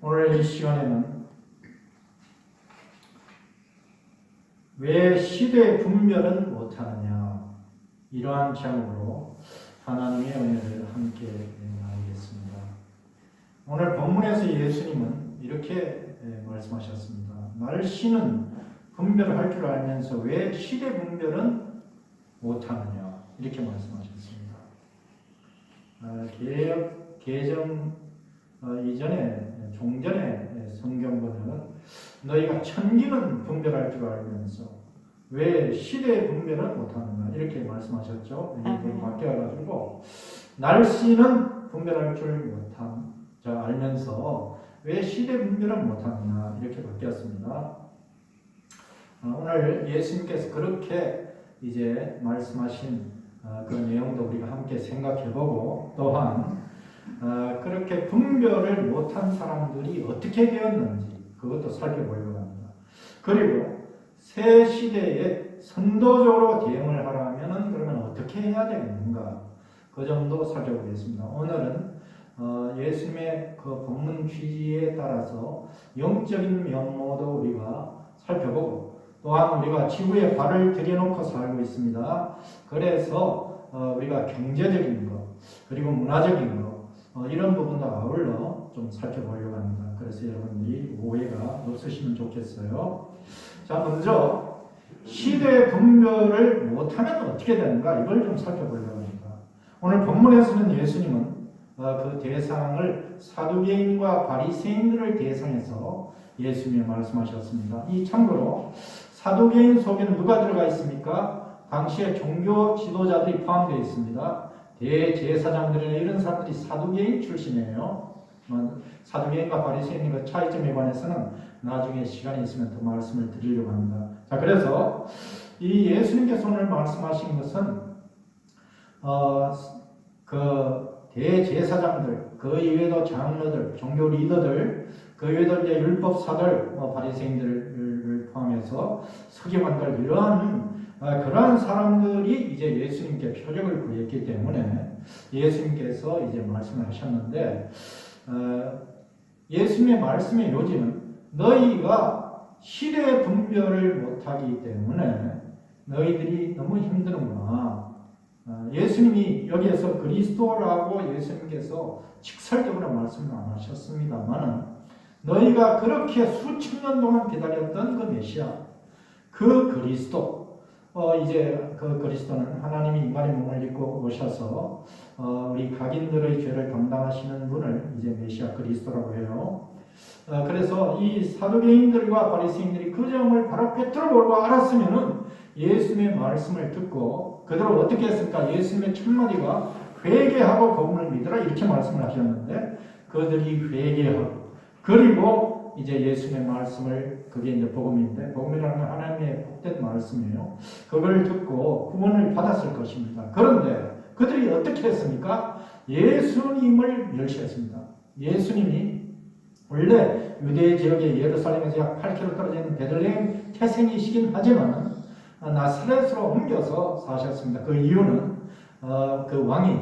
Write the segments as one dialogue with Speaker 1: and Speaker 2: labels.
Speaker 1: 오늘 이 시간에는 왜 시대 분별은 못하느냐, 이러한 제목으로 하나님의 은혜를 함께 나누겠습니다. 오늘 본문에서 예수님은 이렇게 말씀하셨습니다. 날씨는 분별을 할 줄 알면서 왜 시대 분별은 못하느냐, 이렇게 말씀하셨습니다. 개정 이전에 종전의 성경보다는 너희가 천기는 분별할 줄 알면서 왜 시대 분별은 못하느냐, 이렇게 말씀하셨죠. 이걸 바뀌어가지고 날씨는 분별할 줄 알면서 왜 시대 분별은 못하느냐, 이렇게 바뀌었습니다. 오늘 예수님께서 그렇게 이제 말씀하신 그 내용도 우리가 함께 생각해보고, 또한 그렇게 분별을 못한 사람들이 어떻게 되었는지 그것도 살펴보려고 합니다. 그리고 새 시대에 선도적으로 대응을 하려면 그러면 어떻게 해야 되는가, 그 점도 살펴보겠습니다. 오늘은 예수님의 그 본문 취지에 따라서 영적인 면모도 우리가 살펴보고, 또한 우리가 지구에 발을 들여놓고 살고 있습니다. 그래서 우리가 경제적인 것, 그리고 문화적인 것, 이런 부분도 아울러 좀 살펴보려고 합니다. 그래서 여러분들이 오해가 없으시면 좋겠어요. 자, 먼저 시대 분별을 못하면 어떻게 되는가, 이걸 좀 살펴보려고 합니다. 오늘 본문에서는 예수님은 그 대상을 사두개인과 바리새인들을 대상해서 예수님이 말씀하셨습니다. 이 참고로 사두개인 속에는 누가 들어가 있습니까? 당시에 종교 지도자들이 포함되어 있습니다. 대제사장들이나 이런 사람들이 사두개인 출신이에요. 사두개인과 바리새인의 차이점에 관해서는 나중에 시간이 있으면 더 말씀을 드리려고 합니다. 자, 그래서 이 예수님께서 오늘 말씀하신 것은 그 대제사장들, 그 이외에도 장로들, 종교 리더들, 그 이외에도 이제 율법사들, 바리새인들을 포함해서 서기관들, 이러한 그러한 사람들이 이제 예수님께 표적을 구했기 때문에 예수님께서 이제 말씀을 하셨는데, 예수님의 말씀의 요지는 너희가 시대 분별을 못하기 때문에 너희들이 너무 힘드는구나. 예수님이 여기에서 그리스도라고 예수님께서 직설적으로 말씀을 안 하셨습니다만, 너희가 그렇게 수천 년 동안 기다렸던 그 메시아, 그 그리스도, 이제 그 그리스도는 하나님이 인간의 몸을 입고 오셔서 우리 각인들의 죄를 담당하시는 분을 이제 메시아 그리스도라고 해요. 그래서 이 사두개인들과 바리새인들이 그 점을 바로 꿰뚫어보고 알았으면은 예수님의 말씀을 듣고 그대로 어떻게 했습니까? 예수님의 첫마디가 회개하고 복음을 믿으라, 이렇게 말씀을 하셨는데, 그들이 회개하고 그리고 이제 예수님의 말씀을, 그게 이제 복음인데, 복음이라는 건 하나님의 복된 말씀이에요. 그걸 듣고 구원을 받았을 것입니다. 그런데 그들이 어떻게 했습니까? 예수님을 멸시했습니다. 예수님이 원래 유대 지역의 예루살렘에서 약 8km 떨어져 있는 베들레헴 태생이시긴 하지만 나사렛으로 옮겨서 사셨습니다. 그 이유는 그 왕이,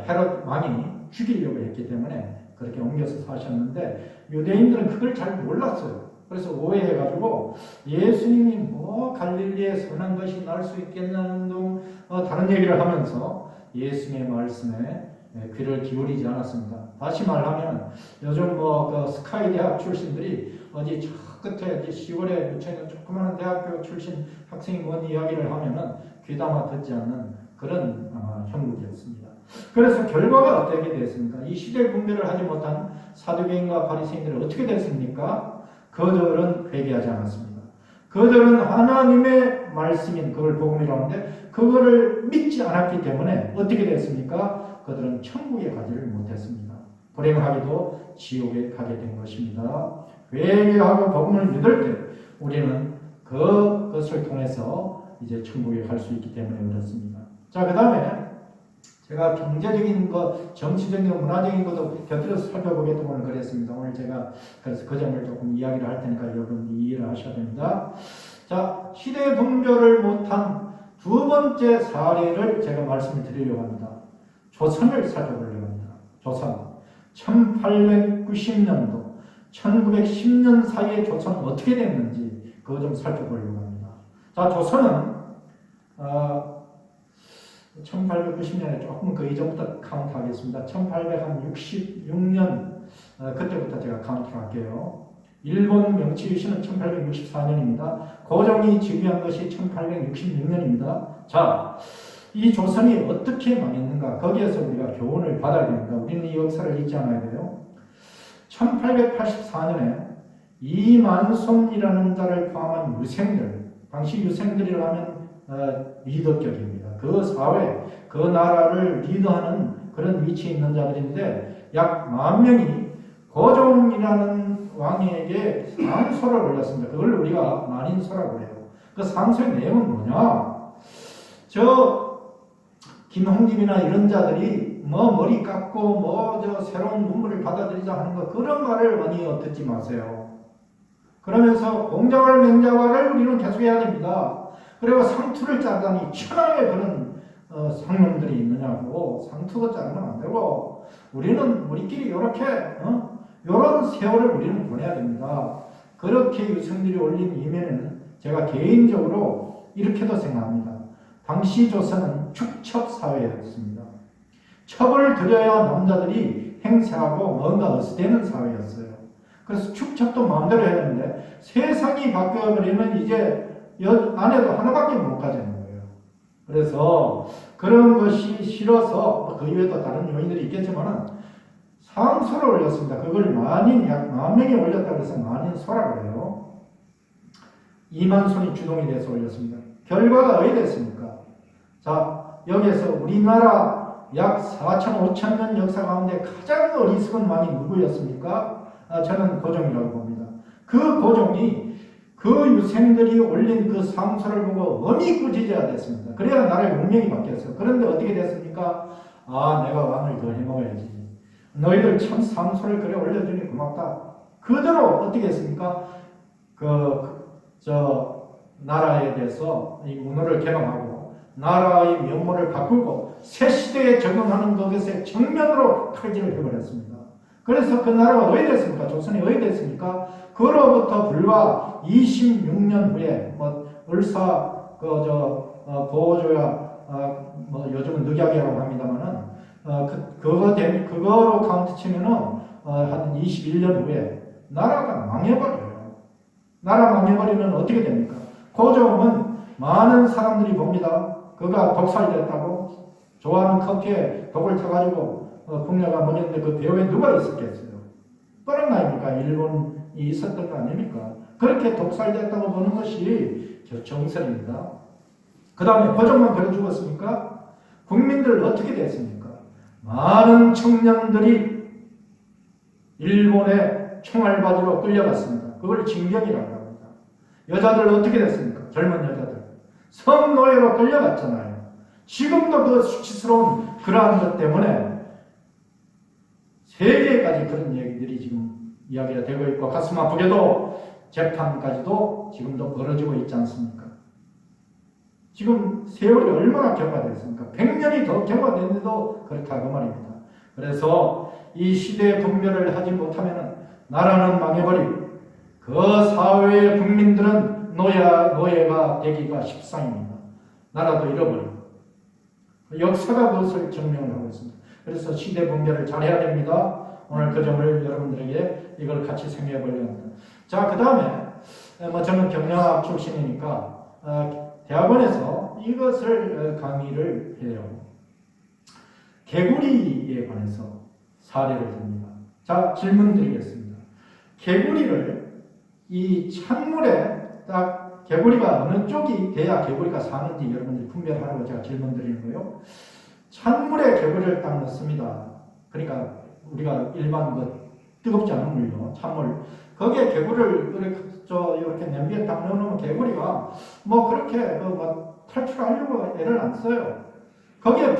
Speaker 1: 헤롯 왕이 죽이려고 했기 때문에 그렇게 옮겨서 사셨는데, 유대인들은 그걸 잘 몰랐어요. 그래서 오해해가지고 예수님이 뭐 갈릴리에 선한 것이 날 수 있겠냐는 등 다른 얘기를 하면서 예수님의 말씀에 귀를 기울이지 않았습니다. 다시 말하면 요즘 그 스카이 대학 출신들이 어디 저 끝에 시골에 묻혀있는 조그마한 대학교 출신 학생이 뭔 이야기를 하면은 귀담아 듣지 않는 그런 형국이었습니다. 그래서 결과가 어떻게 됐습니까? 이 시대 분별을 하지 못한 사두개인과 바리새인들은 어떻게 됐습니까? 그들은 회개하지 않았습니다. 그들은 하나님의 말씀인 그걸 복음이라고 하는데 그거를 믿지 않았기 때문에 어떻게 됐습니까? 그들은 천국에 가지를 못했습니다. 불행하게도 지옥에 가게 된 것입니다. 회개하고 복음을 믿을 때 우리는 그것을 통해서 이제 천국에 갈 수 있기 때문에 그렇습니다. 자, 그 다음에 제가 경제적인 것, 정치적인 것, 문화적인 것도 곁들여서 살펴보기 때문에 그랬습니다. 오늘 제가 그래서 그 점을 조금 이야기를 할 테니까 여러분이 이해를 하셔야 됩니다. 자, 시대 분별을 못한 두 번째 사례를 제가 말씀을 드리려고 합니다. 조선을 살펴보려고 합니다. 조선. 1890년도 1910년 사이에 조선은 어떻게 됐는지 그거 좀 살펴보려고 합니다. 자, 조선은 1890년에 조금 그 이전부터 카운트하겠습니다. 1866년 그때부터 제가 카운트를 할게요. 일본 명치 유신은 1864년입니다. 고종이 즉위한 것이 1866년입니다. 자, 이 조선이 어떻게 망했는가? 거기에서 우리가 교훈을 받아야 됩니다. 우리는 이 역사를 잊지 않아야 돼요. 1884년에 이만송이라는 자를 포함한 유생들, 당시 유생들이라고 하면 리더격입니다. 그 사회, 그 나라를 리더하는 그런 위치에 있는 자들인데 약 10,000명이 고종이라는 왕에게 상소를 올렸습니다. 그걸 우리가 만인소라고 해요. 그 상소의 내용은 뭐냐? 김홍길이나 이런 자들이 머리 깎고 새로운 문물을 받아들이자 하는 거 그런 말을 많이 듣지 마세요. 그러면서 공자왈 맹자왈을 우리는 계속해야 됩니다. 그리고 상투를 짜다니 천하의 그런 상놈들이 있느냐고. 상투도 짜면 안 되고 우리는 우리끼리 이렇게 이런 세월을 우리는 보내야 됩니다. 그렇게 유생들이 올린 이면에는 제가 개인적으로 이렇게도 생각합니다. 당시 조선은 축첩사회였습니다. 첩을 들여야 남자들이 행세하고 뭔가 어스되는 사회였어요. 그래서 축첩도 마음대로 해야 되는데 세상이 바뀌어버리면 이제 아내도 하나밖에 못 가지는 거예요. 그래서 그런 것이 싫어서 그 이외에도 다른 요인들이 있겠지만 상소를 올렸습니다. 그걸 약 10,000명이 올렸다고 해서 만인소라고 해요. 이만손이 주동이 돼서 올렸습니다. 결과가 어떻게 됐습니까? 자, 여기에서 우리나라 약 4,000, 5,000년 역사 가운데 가장 어리석은 왕이 누구였습니까? 저는 고종이라고 봅니다. 그 고종이 그 유생들이 올린 그 상소를 보고 엄히 꾸짖어야 됐습니다. 그래야 나라의 운명이 바뀌었어요. 그런데 어떻게 됐습니까? 내가 왕을 더 해먹어야지. 너희들 참 상소를 그래 올려주니 고맙다. 그대로 어떻게 했습니까? 나라에 대해서 이 문호를 개방하고 나라의 면모를 바꾸고 새 시대에 적응하는 것에 정면으로 칼질을 해버렸습니다. 그래서 그 나라가 어디 됐습니까? 조선이 어디 됐습니까? 그로부터 불과 26년 후에 을사 보조야 요즘은 늑약이라고 합니다만은 그거로 카운트 치면은 한 21년 후에 나라가 망해버려요. 나라 망해버리면 어떻게 됩니까? 고종은 많은 사람들이 봅니다. 그가 독살됐다고 좋아하는 커피에 독을 타가지고 풍녀가 먹였는데 그 배후에 누가 있었겠어요? 뻔한 거 아닙니까? 일본이 있었던 거 아닙니까? 그렇게 독살됐다고 보는 것이 정설입니다. 그 다음에 고종만 그래 죽었습니까? 국민들 어떻게 됐습니까? 많은 청년들이 일본의 총알바지로 끌려갔습니다. 그걸 징병이라고 합니다. 여자들 어떻게 됐습니까? 젊은 여자들. 성노예로 끌려갔잖아요. 지금도 그 수치스러운 그러한 것 때문에 세계까지 그런 얘기들이 지금 이야기가 되고 있고 가슴 아프게도 재판까지도 지금도 벌어지고 있지 않습니까? 지금 세월이 얼마나 경과됐습니까? 100년이 더 경과됐는데도 그렇다고 말입니다. 그래서 이 시대의 분별을 하지 못하면 나라는 망해버리고 그 사회의 국민들은 노예가 되기가 십상입니다. 나라도 잃어버리고 역사가 그것을 증명을 하고 있습니다. 그래서 시대 분별을 잘해야 됩니다. 오늘 그 점을 여러분들에게 이걸 같이 생각해 보려고 합니다. 자, 그 다음에 저는 경영학 출신이니까 대학원에서 이것을 강의를 해요. 개구리에 관해서 사례를 듭니다. 자, 질문 드리겠습니다. 개구리를 이 찬물에 딱 개구리가 어느 쪽이 돼야 개구리가 사는지 여러분들이 분별하라고 제가 질문 드리는 거예요. 찬물에 개구리를 딱 넣습니다. 그러니까 우리가 일반 뜨겁지 않은 물요, 찬물. 거기에 개구리를 이렇게 냄비에 딱 넣어놓으면 개구리가 그렇게 탈출하려고 애를 안 써요. 거기에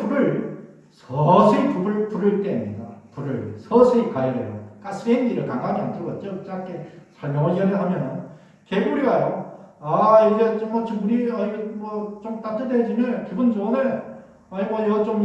Speaker 1: 서서히 불을 뗍니다. 불을 서서히 가열해요. 가스레인지를 강하게 안 틀고 짧게 설명을 전에 하면은 개구리가요. 이제 물이 좀 따뜻해지네. 기분 좋네. 좀